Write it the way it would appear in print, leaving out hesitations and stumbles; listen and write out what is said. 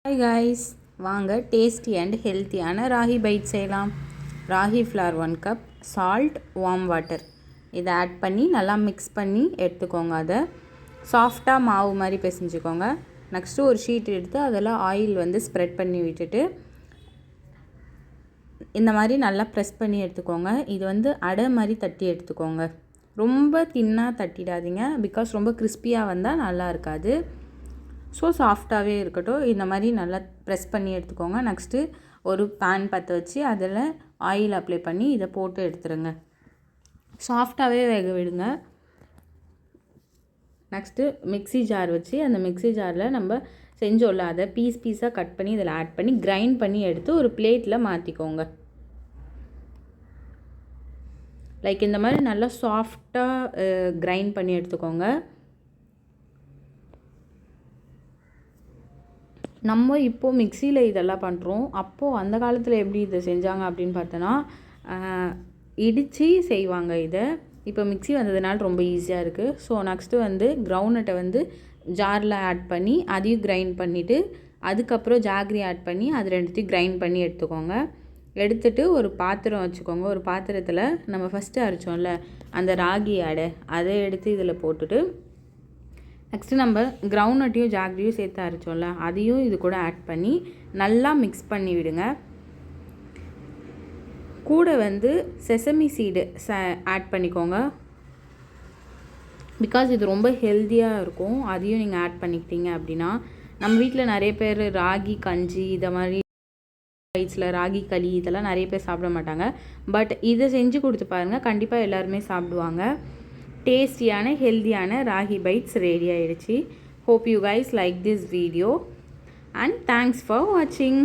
Hi guys, வாங்க tasty and ஹெல்த்தியான ragi bite செய்யலாம். Ragi flour 1 cup, salt, warm water இதை ஆட் பண்ணி நல்லா மிக்ஸ் பண்ணி எடுத்துக்கோங்க. அதை சாஃப்டாக மாவு மாதிரி பிசைஞ்சுக்கோங்க. நெக்ஸ்ட்டு ஒரு ஷீட் எடுத்து அதில் ஆயில் வந்து ஸ்ப்ரெட் பண்ணி விட்டுட்டு இந்த மாதிரி நல்லா ப்ரெஸ் பண்ணி எடுத்துக்கோங்க. இது வந்து அடை மாதிரி தட்டி எடுத்துக்கோங்க. ரொம்ப தின்னாக தட்டிடாதீங்க, பிகாஸ் ரொம்ப கிறிஸ்பியாக வந்தால் நல்லா இருக்காது. ஸோ சாஃப்டாகவே இருக்கட்டும். இந்த மாதிரி நல்லா ப்ரெஸ் பண்ணி எடுத்துக்கோங்க. நெக்ஸ்ட்டு ஒரு பேன் பற்ற வச்சு அதில் ஆயில் அப்ளை பண்ணி இதை போட்டு எடுத்துருங்க. சாஃப்டாகவே வேக விடுங்க. நெக்ஸ்ட்டு மிக்ஸி ஜார் வச்சு அந்த மிக்ஸி ஜாரில் நம்ம செஞ்சோம்ல அதை பீஸாக கட் பண்ணி இதில் ஆட் பண்ணி கிரைண்ட் பண்ணி எடுத்து ஒரு பிளேட்டில் மாற்றிக்கோங்க. லைக் இந்த மாதிரி நல்லா சாஃப்டாக கிரைண்ட் பண்ணி எடுத்துக்கோங்க. நம்ம இப்போது மிக்சியில் இதெல்லாம் பண்ணுறோம். அப்போது அந்த காலத்தில் எப்படி இதை செஞ்சாங்க அப்படின்னு பார்த்தோன்னா, இடித்து செய்வாங்க இதை. இப்போ மிக்ஸி வந்ததுனால ரொம்ப ஈஸியாக இருக்குது. ஸோ நெக்ஸ்ட்டு வந்து கிரவுண்ட்நட்டை வந்து ஜாரில் ஆட் பண்ணி அதையும் கிரைண்ட் பண்ணிவிட்டு அதுக்கப்புறம் ஜாகரி ஆட் பண்ணி அது ரெண்டுத்தையும் கிரைண்ட் பண்ணி எடுத்துக்கோங்க. எடுத்துகிட்டு ஒரு பாத்திரம் வச்சுக்கோங்க. ஒரு பாத்திரத்தில் நம்ம ஃபஸ்ட்டு அரைச்சோம்ல அந்த ராகி அடை அதை எடுத்து இதில் போட்டுட்டு நெக்ஸ்ட்டு நம்ம கிரவுண்ட்நட்டையும் ஜாகரியும் சேர்த்து அரைச்சோம்ல அதையும் இது கூட ஆட் பண்ணி நல்லா மிக்ஸ் பண்ணி விடுங்க. கூட வந்து செசமி சீடு ஆட் பண்ணிக்கோங்க. பிகாஸ் இது ரொம்ப ஹெல்த்தியாக இருக்கும். அதையும் நீங்கள் ஆட் பண்ணிக்கிட்டீங்க அப்படின்னா, நம்ம வீட்டில் நிறைய பேர் ராகி கஞ்சி இதை மாதிரி வயிற்றில் ராகி களி இதெல்லாம் நிறைய பேர் சாப்பிட மாட்டாங்க. பட் இதை செஞ்சு கொடுத்து பாருங்கள், கண்டிப்பாக எல்லாருமே சாப்பிடுவாங்க. டேஸ்டியான ஹெல்தியான ராகி பைட்ஸ் ரெடி ஆயிடுச்சு. Hope you guys like this video and thanks for watching.